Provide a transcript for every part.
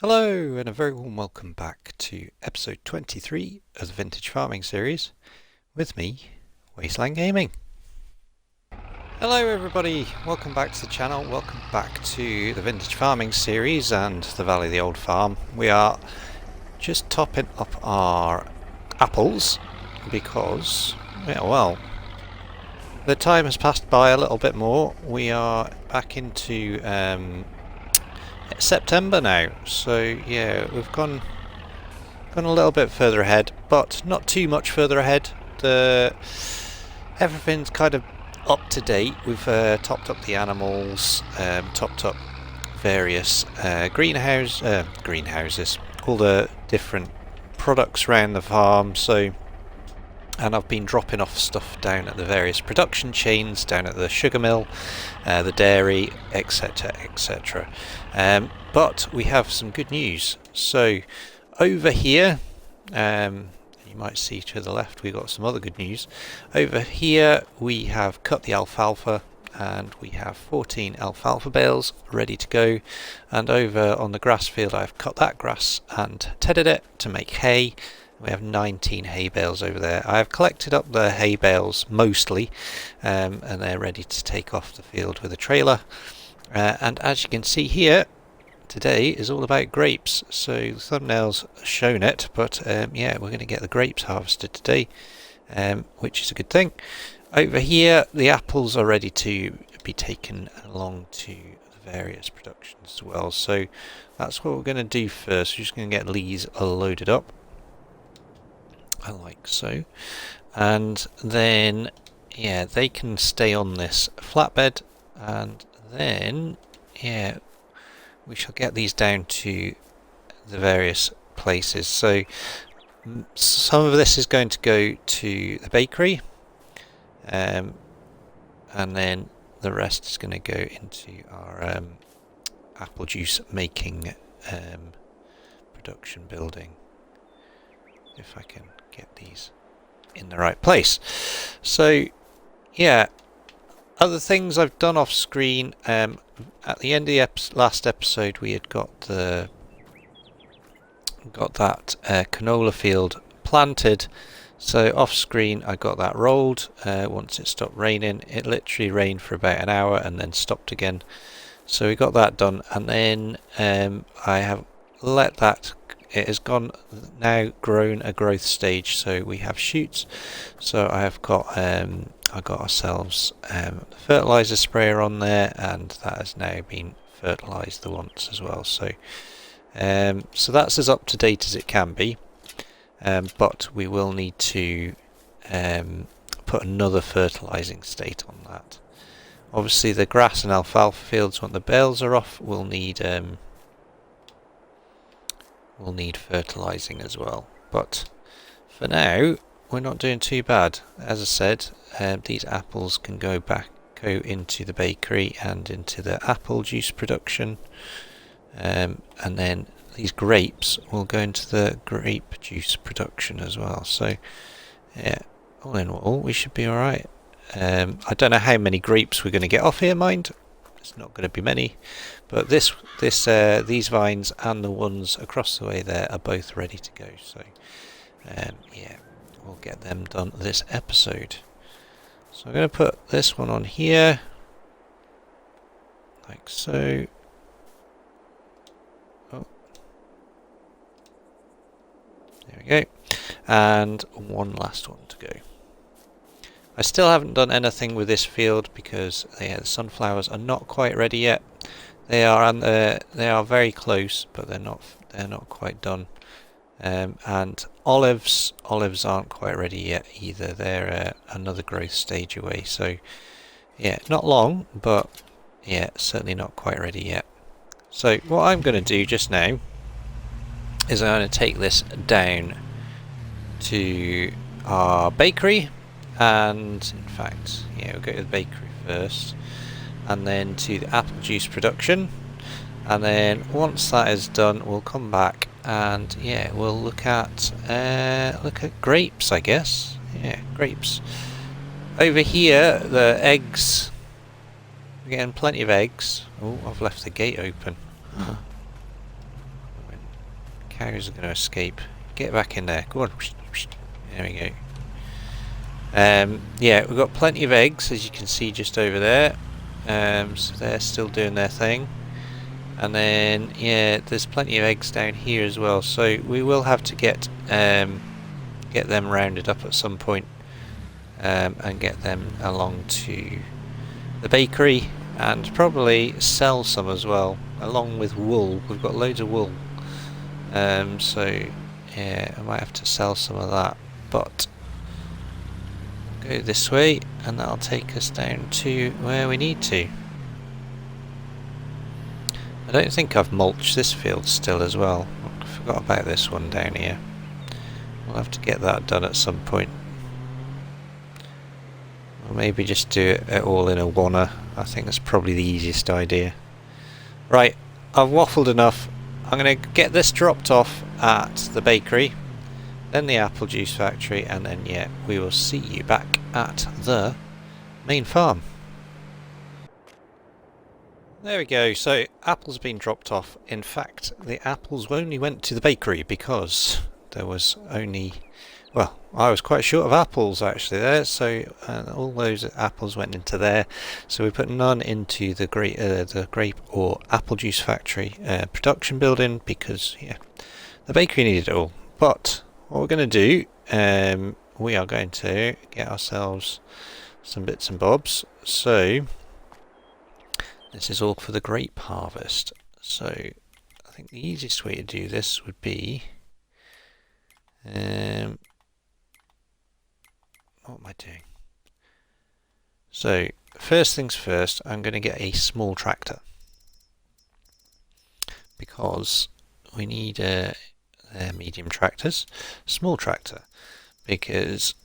Hello and a very warm welcome back to episode 23 of the Vintage Farming series with me, Wasteland Gaming. Hello everybody, welcome back to the channel, welcome back to the Vintage Farming series and the Valley of the Old Farm. We are just topping up our apples because, well, the time has passed by a little bit more. We are back into September now, so yeah, we've gone a little bit further ahead, but not too much further ahead. Everything's kind of up to date. We've topped up the animals, topped up various greenhouses, all the different products around the farm. And I've been dropping off stuff down at the various production chains, down at the sugar mill, the dairy, etc, etc. But we have some good news. So over here, you might see to the left, we've got some other good news. Over here we have cut the alfalfa and we have 14 alfalfa bales ready to go. And over on the grass field I've cut that grass and tedded it to make hay. We have 19 hay bales over there. I have collected up the hay bales mostly, and they're ready to take off the field with a trailer. And as you can see here, today is all about grapes. So the thumbnail's shown it, but yeah, we're going to get the grapes harvested today, which is a good thing. Over here, the apples are ready to be taken along to the various productions as well. So that's what we're going to do first. We're just going to get these loaded up. Like so, and then yeah, they can stay on this flatbed, and then yeah, we shall get these down to the various places. So some of this is going to go to the bakery, and then the rest is going to go into our apple juice making production building, if I can get these in the right place. So yeah, other things I've done off screen, at the end of the last episode we had got that canola field planted. So off screen I got that rolled. Once it stopped raining, it literally rained for about an hour and then stopped again. So we got that done, and then I have let that. It has now grown a growth stage, so we have shoots. So I have got got ourselves the fertilizer sprayer on there, and that has now been fertilized the once as well. So so that's as up to date as it can be, but we will need to put another fertilizing state on that. Obviously the grass and alfalfa fields, when the bales are off, will need fertilizing as well, but for now we're not doing too bad. As I said, these apples can go into the bakery and into the apple juice production, and then these grapes will go into the grape juice production as well. So yeah, all in all we should be alright. I don't know how many grapes we're going to get off here, mind. It's not going to be many, but these vines and the ones across the way there are both ready to go. So yeah, we'll get them done this episode. So I'm going to put this one on here, like so. Oh, there we go, and one last one to go. I still haven't done anything with this field because the sunflowers are not quite ready yet. They are very close, but they're not quite done. And olives aren't quite ready yet either. They're another growth stage away. So yeah, not long, but yeah, certainly not quite ready yet. So what I'm going to do just now is I'm going to take this down to our bakery. And in fact, yeah, we'll go to the bakery first, and then to the apple juice production, and then once that is done, we'll come back and yeah, we'll look at grapes, I guess. Yeah, grapes. Over here, the eggs. We're getting plenty of eggs. Oh, I've left the gate open. Cows are going to escape. Get back in there. Go on. There we go. Yeah, we've got plenty of eggs, as you can see just over there. So they're still doing their thing. And then, yeah, there's plenty of eggs down here as well. So we will have to get them rounded up at some point, and get them along to the bakery, and probably sell some as well, along with wool. We've got loads of wool. So yeah, I might have to sell some of that, but go this way and that'll take us down to where we need to. I don't think I've mulched this field still as well. I forgot about this one down here. We'll have to get that done at some point. Or maybe just do it all in a wanna. I think that's probably the easiest idea. Right, I've waffled enough. I'm going to get this dropped off at the bakery, then the apple juice factory, and then, yeah, we will see you back at the main farm. There we go, so apples been dropped off. In fact, the apples only went to the bakery because there was only, well, I was quite short of apples actually there, so all those apples went into there. So we put none into the grape or apple juice factory production building because, yeah, the bakery needed it all. But what we're going to do, we are going to get ourselves some bits and bobs. So this is all for the grape harvest. So I think the easiest way to do this would be, what am I doing? So first things first, I'm going to get a small tractor because we need medium tractors, small tractor, because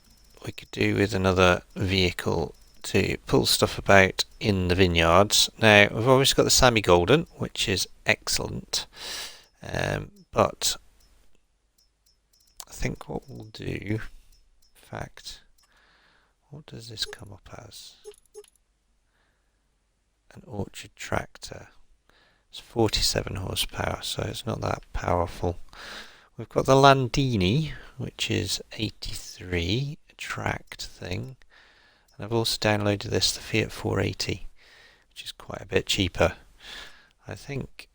we could do with another vehicle to pull stuff about in the vineyards. Now we've obviously got the Sammy Golden, which is excellent, but I think what we'll do, in fact, what does this come up as? An orchard tractor. It's 47 horsepower, so it's not that powerful. We've got the Landini, which is 83, a tracked thing. And I've also downloaded this, the Fiat 480, which is quite a bit cheaper. I think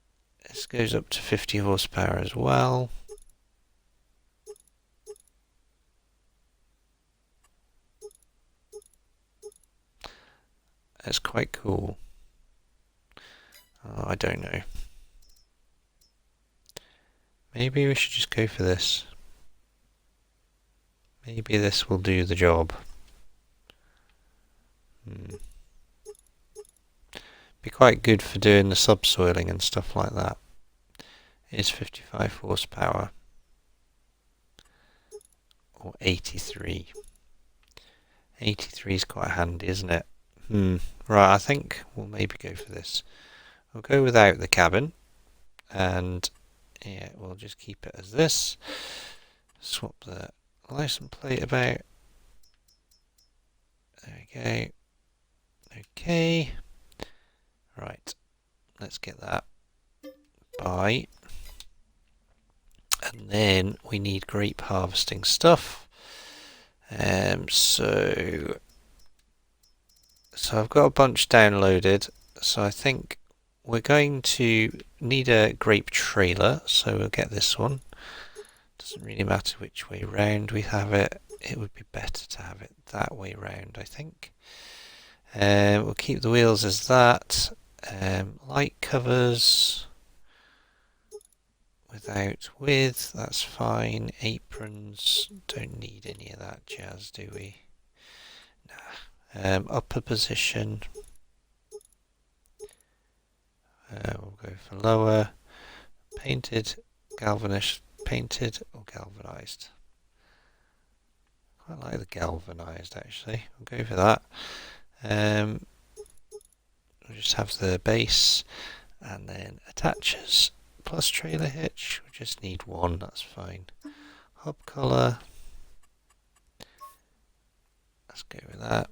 this goes up to 50 horsepower as well. That's quite cool. Oh, I don't know. Maybe we should just go for this. Maybe this will do the job. Be quite good for doing the subsoiling and stuff like that. It is 55 horsepower. Or 83. 83 is quite handy, isn't it? Right, I think we'll maybe go for this. We'll go without the cabin, and yeah, we'll just keep it as this. Swap the license plate about. There we go. Okay. Right, let's get that by. And then we need grape harvesting stuff. So I've got a bunch downloaded. So I think we're going to need a grape trailer. So we'll get this one. Doesn't really matter which way round we have it. It would be better to have it that way round, I think. We'll keep the wheels as that. Light covers without width, that's fine. Aprons, don't need any of that jazz, do we? Nah. Upper position, we'll go for lower. Painted, galvanized, painted or galvanized. Quite like the galvanized actually. We'll go for that. We'll just have the base and then attaches plus trailer hitch. We just need one, that's fine. Hub colour. Let's go with that.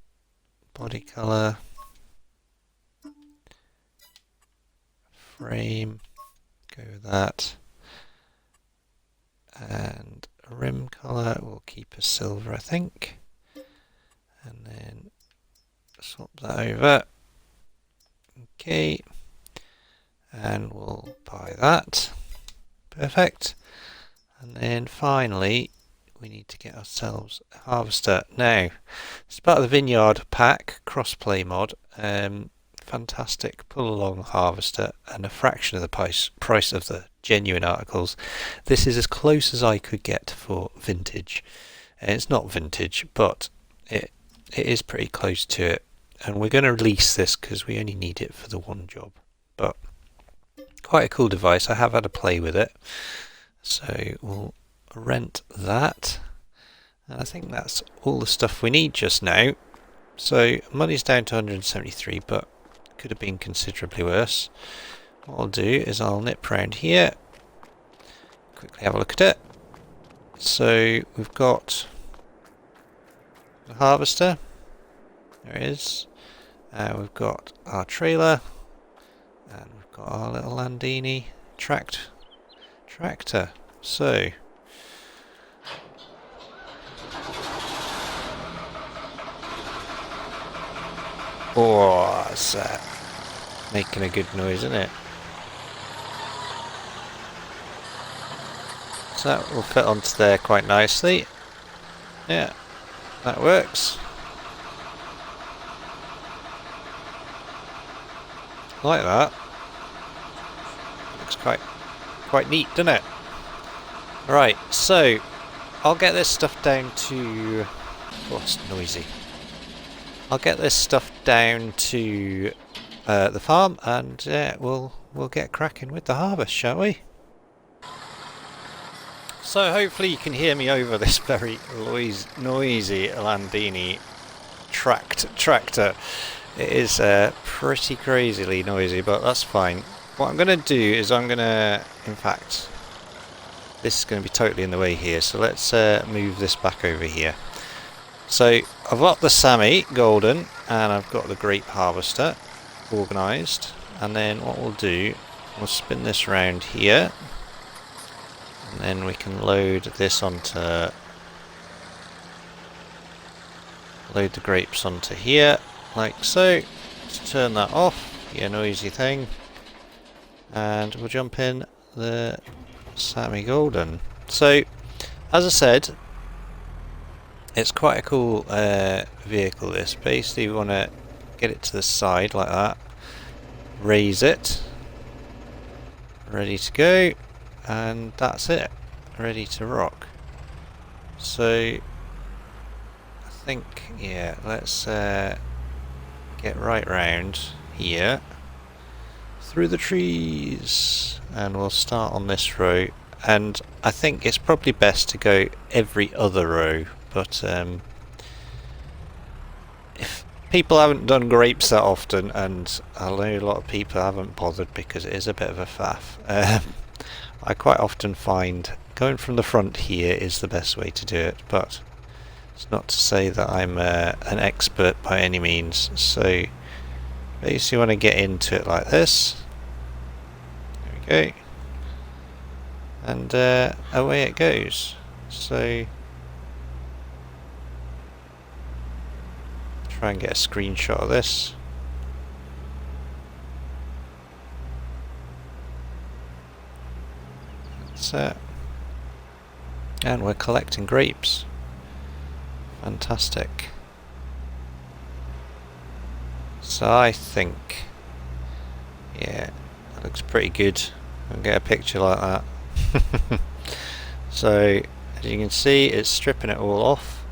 Body colour. Frame. Go with that. And rim colour we'll keep as silver, I think. And then swap that over. Okay. And we'll buy that. Perfect. And then finally, we need to get ourselves a harvester. Now, it's part of the Vineyard Pack crossplay mod. Fantastic pull along harvester and a fraction of the price of the genuine articles. This is as close as I could get for vintage. It's not vintage, but it is pretty close to it. And we're going to release this because we only need it for the one job. But quite a cool device. I have had a play with it. So we'll rent that. And I think that's all the stuff we need just now. So money's down to 173, but could have been considerably worse. What I'll do is I'll nip round here, quickly have a look at it. So we've got the harvester. There it is. We've got our trailer, and we've got our little Landini tractor. So oh, that's making a good noise, isn't it? So that will fit onto there quite nicely. Yeah, that works. Like that. Looks quite neat, doesn't it? Right, so I'll get this stuff down to... oh, it's noisy. I'll get this stuff down to the farm, and we'll get cracking with the harvest, shall we? So hopefully you can hear me over this very noisy Landini tractor. It is pretty crazily noisy, but that's fine. What I'm going to do is in fact, this is going to be totally in the way here, so let's move this back over here. So I've got the Sammy Golden and I've got the Grape harvester organised, and then what we'll do, we'll spin this round here, and then we can load this onto, load the grapes onto here, like so. Let's turn that off, you noisy thing, and we'll jump in the Sammy Golden. So, as I said, it's quite a cool vehicle this. Basically, we want to get it to the side like that, raise it, ready to go, and that's it, ready to rock. So, I think, yeah, let's get right round here, through the trees, and we'll start on this row. And I think it's probably best to go every other row, but if people haven't done grapes that often, and I know a lot of people haven't bothered because it is a bit of a faff, I quite often find going from the front here is the best way to do it, but it's not to say that I'm an expert by any means. So basically want to get into it like this. There we go. And away it goes. So try and get a screenshot of this. That's it. And we're collecting grapes. Fantastic. So I think, yeah, that looks pretty good. I'll get a picture like that. So as you can see, it's stripping it all off,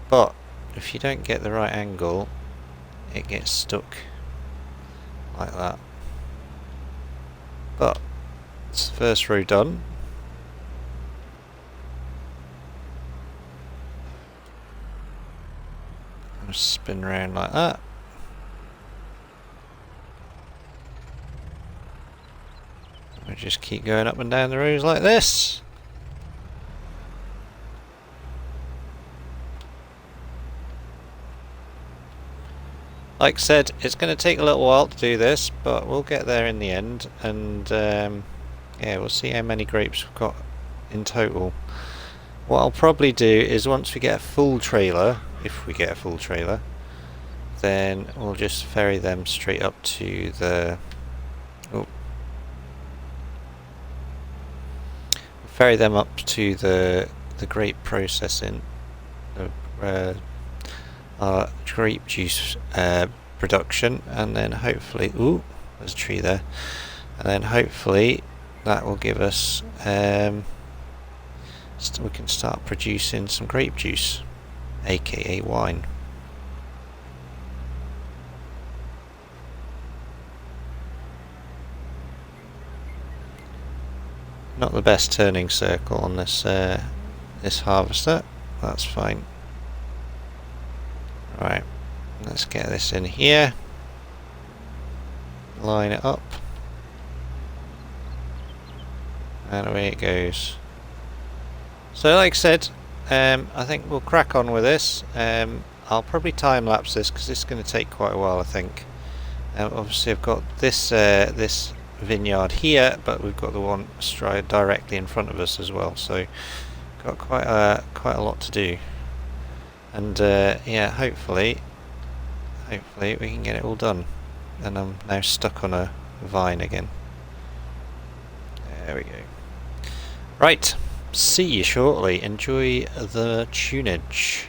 but if you don't get the right angle, it gets stuck like that. But it's the first row done. Just spin around like that. We just keep going up and down the rows like this. Like I said, it's going to take a little while to do this, but we'll get there in the end, and yeah, we'll see how many grapes we've got in total. What I'll probably do is once we get a full trailer, if we get a full trailer, then we'll just ferry them straight up to the ferry them up to the grape processing, grape juice production, and then hopefully, there's a tree there, and then hopefully that will give us we can start producing some grape juice, aka wine. Not the best turning circle on this this harvester. That's fine. Right, let's get this in here. Line it up, and away it goes. So, like I said, I think we'll crack on with this. I'll probably time lapse this because it's going to take quite a while, I think. Obviously, I've got this this vineyard here, but we've got the one directly in front of us as well, so got quite a lot to do, and yeah, hopefully we can get it all done. And I'm now stuck on a vine again. There we go. Right, see you shortly. Enjoy the tunage.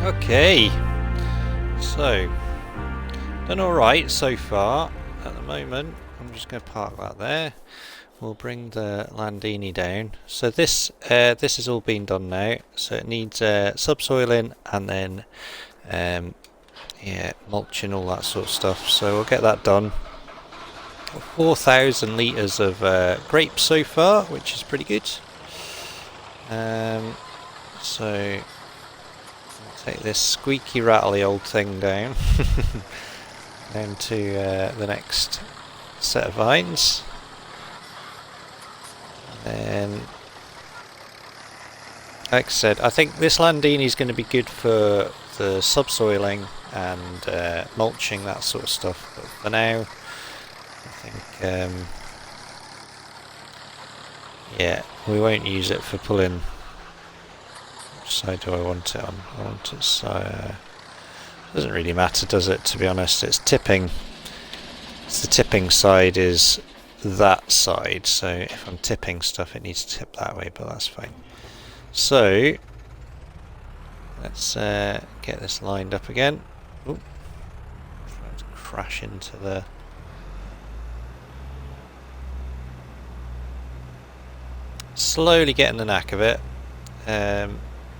Okay, so done alright so far. At the moment, I'm just going to park that there. We'll bring the Landini down. So this has all been done now. So it needs subsoiling and then yeah, mulching, all that sort of stuff. So we'll get that done. 4,000 litres of grapes so far, which is pretty good. So I'll take this squeaky rattly old thing down down to the next set of vines, and then, like I said, I think this Landini is going to be good for the subsoiling and mulching, that sort of stuff, but for now I think yeah, we won't use it for pulling. Which side do I want it on? I want it so doesn't really matter, does it, to be honest? It's tipping. It's the tipping side is that side, so if I'm tipping stuff it needs to tip that way, but that's fine. So let's get this lined up again. Oop. Trying to crash into the slowly getting the knack of it.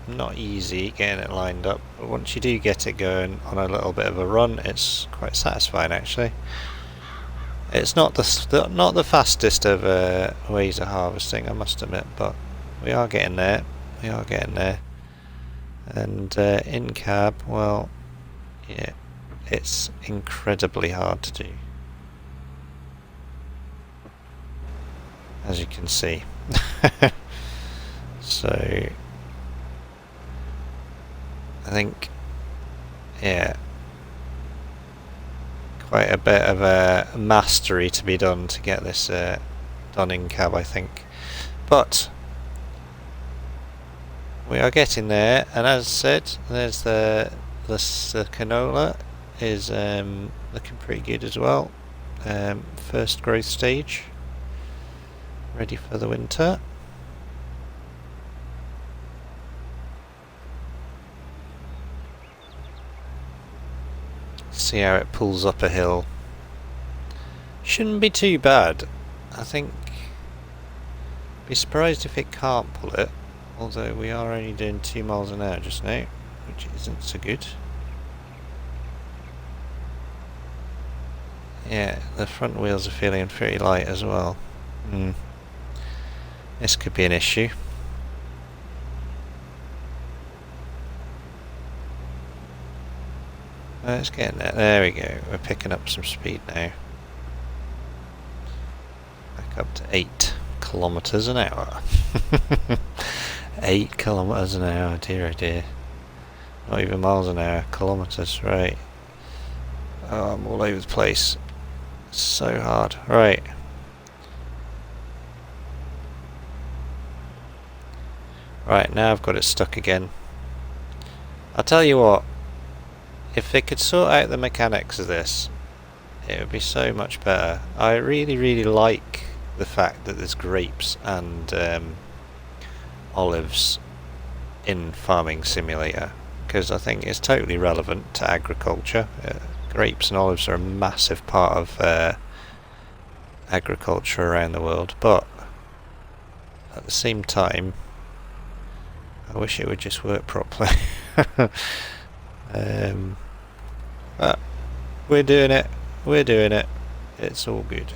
Not easy getting it lined up, but once you do get it going on a little bit of a run, it's quite satisfying actually. It's not the fastest of ways of harvesting, I must admit, but we are getting there. We are getting there. And in cab, well, yeah, it's incredibly hard to do, as you can see. So I think, yeah, quite a bit of a mastery to be done to get this done in cab, I think, but we are getting there. And as I said, there's the canola is looking pretty good as well. First growth stage, ready for the winter. See how it pulls up a hill. Shouldn't be too bad. I think, be surprised if it can't pull it, although we are only doing 2 miles an hour just now, which isn't so good. Yeah, the front wheels are feeling pretty light as well. This could be an issue. It's getting there. There we go. We're picking up some speed now. Back up to 8 kilometers an hour. 8 kilometers an hour. Dear oh dear. Not even miles an hour. Kilometers. Right. Oh, I'm all over the place. It's so hard. Right. Right, now I've got it stuck again. I'll tell you what. If they could sort out the mechanics of this, it would be so much better. I really like the fact that there's grapes and olives in Farming Simulator, because I think it's totally relevant to agriculture. Grapes and olives are a massive part of agriculture around the world, but at the same time I wish it would just work properly. But we're doing it. We're doing it. It's all good.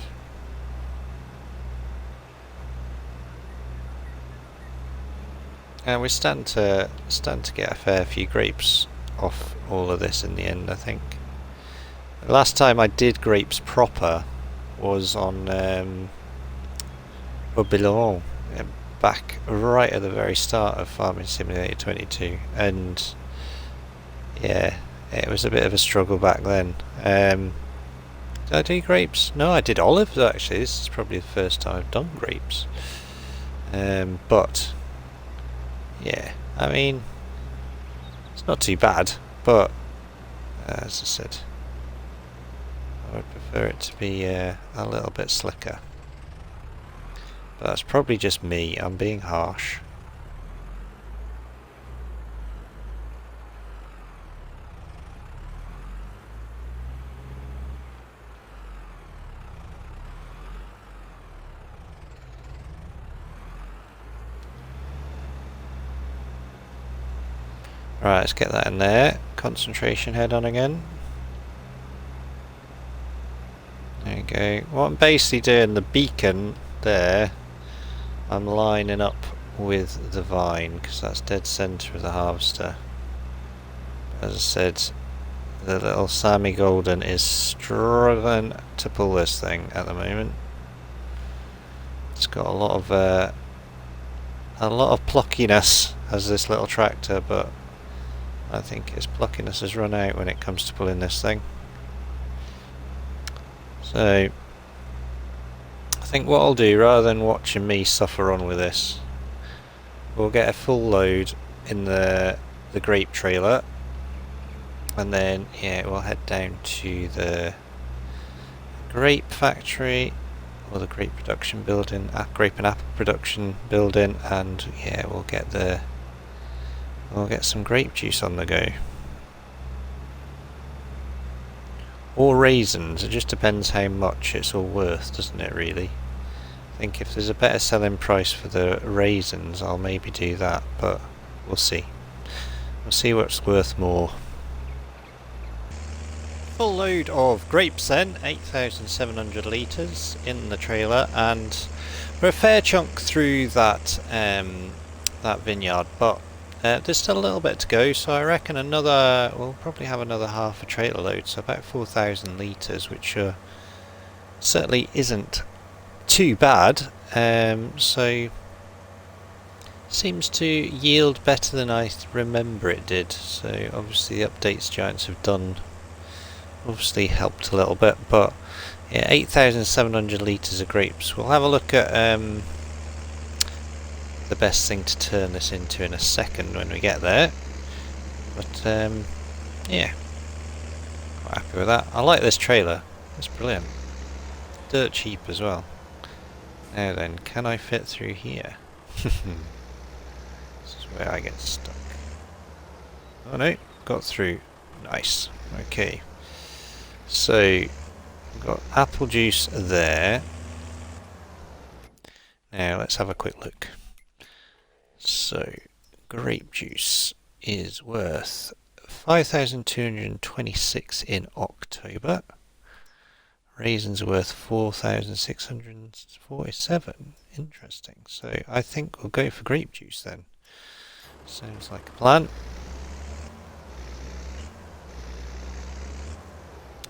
And we stand to get a fair few grapes off all of this in the end, I think. The last time I did grapes proper was on Babylon, back right at the very start of Farming Simulator 22, and yeah, it was a bit of a struggle back then. Did I do grapes? No, I did olives actually. This is probably the first time I've done grapes. But yeah, I mean, it's not too bad, but as I said, I would prefer it to be a little bit slicker. But that's probably just me. I'm being harsh. Right, let's get that in there. Concentration head on again. There we Okay, what I'm basically doing, the beacon there, I'm lining up with the vine because that's dead centre of the harvester. As I said, the little Sammy Golden is struggling to pull this thing at the moment. It's got a lot of pluckiness as this little tractor, but I think its pluckiness has run out when it comes to pulling this thing. So I think what I'll do, rather than watching me suffer on with this, we'll get a full load in the grape trailer, and then yeah, we'll head down to the grape factory or the grape production building, grape and apple production building, and yeah, we'll get some grape juice on the go. Or raisins, it just depends how much it's all worth, doesn't it really? I think if there's a better selling price for the raisins, I'll maybe do that, but we'll see. We'll see what's worth more. Full load of grapes then, 8,700 litres in the trailer, and we're a fair chunk through that vineyard, but there's still a little bit to go, so I reckon we'll probably have another half a trailer load, so about 4,000 litres, which certainly isn't too bad. So seems to yield better than I remember it did, so obviously the updates Giants have done obviously helped a little bit, but yeah, 8,700 litres of grapes. We'll have a look at the best thing to turn this into in a second when we get there, but yeah, quite happy with that. I like this trailer, it's brilliant, dirt cheap as well. Now then, can I fit through here? This is where I get stuck. Oh no, got through, nice. Okay, so we've got apple juice there. Now let's have a quick look. So, grape juice is worth 5,226 in October. Raisins are worth 4,647. Interesting. So, I think we'll go for grape juice then. Sounds like a plan.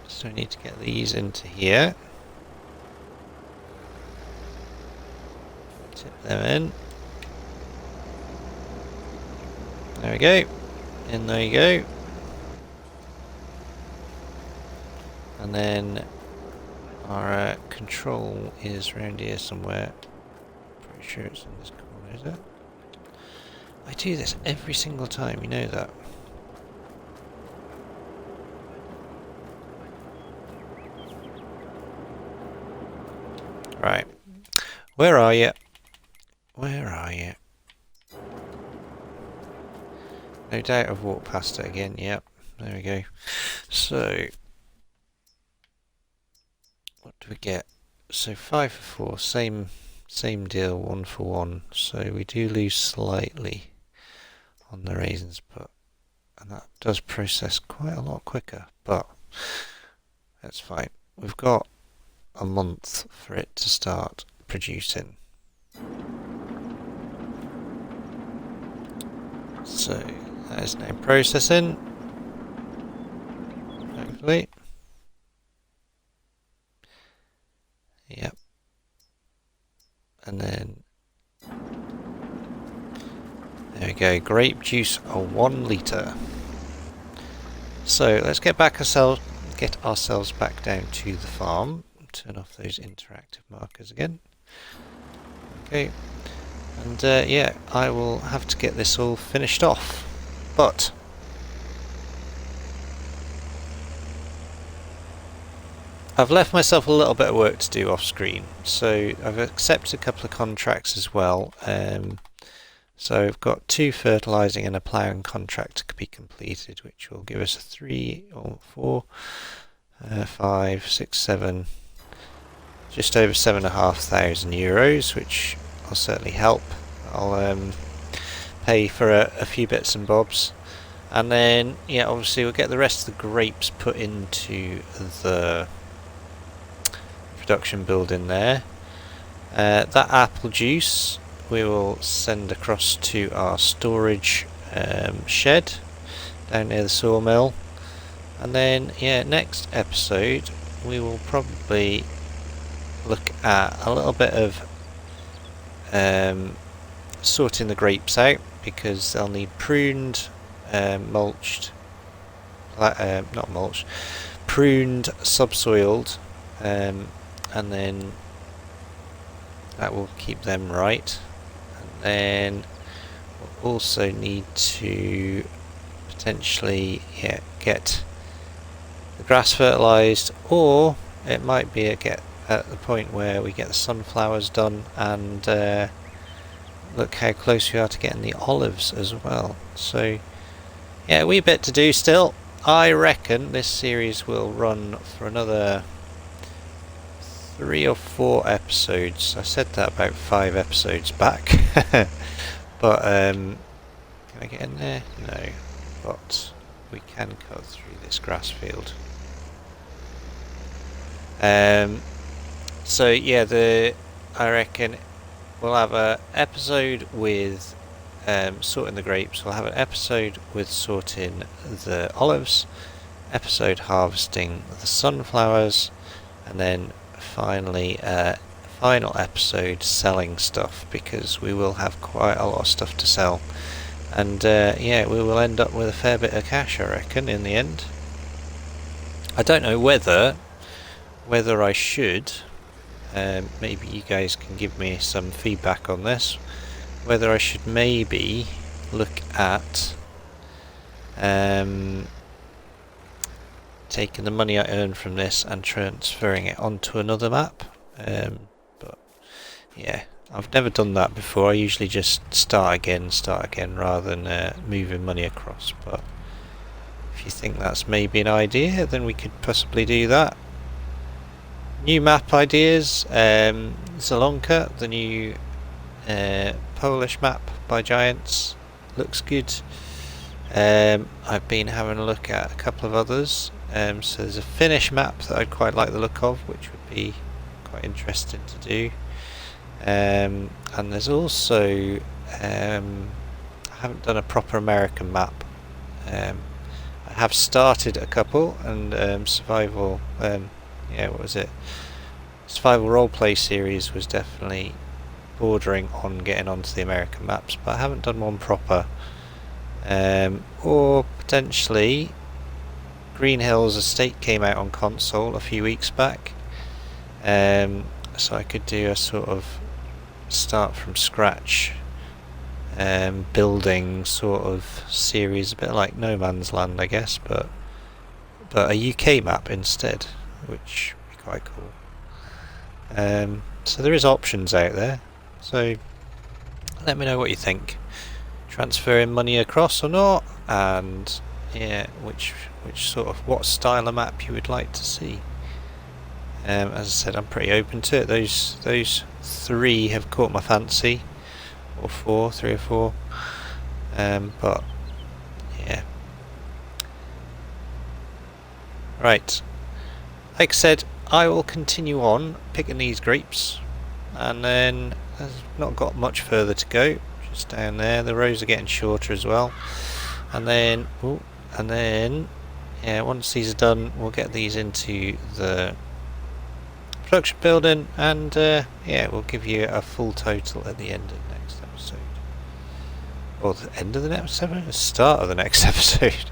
So, we need to get these into here. Tip them in. There we go, and there you go. And then our control is around here somewhere. Pretty sure it's in this corner, is it? I do this every single time, you know that. Right, where are you? Where are you? No doubt I've walked past it again, yep, there we go. So, what do we get? So 5 for 4, same deal, 1 for 1. So we do lose slightly on the raisins, and that does process quite a lot quicker, but that's fine. We've got a month for it to start producing. So that is now processing, hopefully. Yep. And then there we go, grape juice, a 1 litre. So let's get ourselves back down to the farm. Turn off those interactive markers again. Okay. And yeah, I will have to get this all finished off. But I've left myself a little bit of work to do off screen. So I've accepted a couple of contracts as well. So I've got 2 fertilising and a ploughing contract to be completed, which will give us a 3 or 4, 5, 6, 7, just over €7,500, which will certainly help. I'll pay for a few bits and bobs, and then yeah, obviously we'll get the rest of the grapes put into the production building there. That apple juice we will send across to our storage shed down near the sawmill, and then next episode we will probably look at a little bit of sorting the grapes out, because they'll need pruned, mulched, not mulched, pruned, subsoiled, and then that will keep them right. And then we'll also need to potentially get the grass fertilised, or it might be get at the point where we get the sunflowers done, and look how close we are to getting the olives as well. So yeah, a wee bit to do still. I reckon this series will run for another 3 or 4 episodes. I said that about 5 episodes back. But can I get in there? No, but we can cut through this grass field. So yeah, I reckon we'll have an episode with sorting the grapes, we'll have an episode with sorting the olives, episode harvesting the sunflowers, and then finally final episode selling stuff, because we will have quite a lot of stuff to sell, and yeah, we will end up with a fair bit of cash, I reckon, in the end. I don't know whether I should, maybe you guys can give me some feedback on this, whether I should maybe look at taking the money I earn from this and transferring it onto another map. But yeah, I've never done that before. I usually just start again rather than moving money across. But if you think that's maybe an idea, then we could possibly do that. New map ideas: Zalonka, the new Polish map by Giants, looks good. I've been having a look at a couple of others. So there's a Finnish map that I'd quite like the look of, which would be quite interesting to do. And there's also I haven't done a proper American map. I have started a couple, and survival. What was it? Survival roleplay series was definitely bordering on getting onto the American maps, but I haven't done one proper. Or potentially Green Hills Estate came out on console a few weeks back, so I could do a sort of start from scratch building sort of series, a bit like No Man's Land, I guess, but a UK map instead, which would be quite cool. So there is options out there, so let me know what you think. Transferring money across or not, and yeah, which sort of, what style of map you would like to see. As I said, I'm pretty open to it. Those 3 have caught my fancy, or 3 or 4. But yeah, right. Like I said, I will continue on picking these grapes, and then I've not got much further to go. Just down there, the rows are getting shorter as well, and then yeah, once these are done, we'll get these into the production building, and yeah, we'll give you a full total at the end of the next episode, or the end of the next episode, the start of the next episode.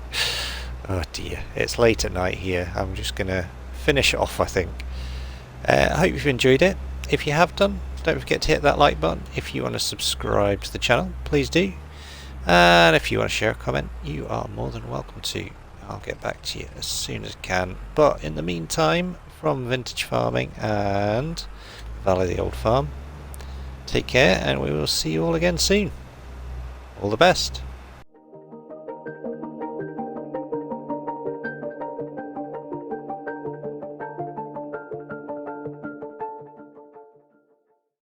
Oh dear, it's late at night here. I'm just gonna finish it off, I think. I hope you've enjoyed it. If you have done, don't forget to hit that like button. If you want to subscribe to the channel, please do. And if you want to share a comment, you are more than welcome to. I'll get back to you as soon as I can. But in the meantime, from Vintage Farming and Valley the Old Farm, take care, and we will see you all again soon. All the best.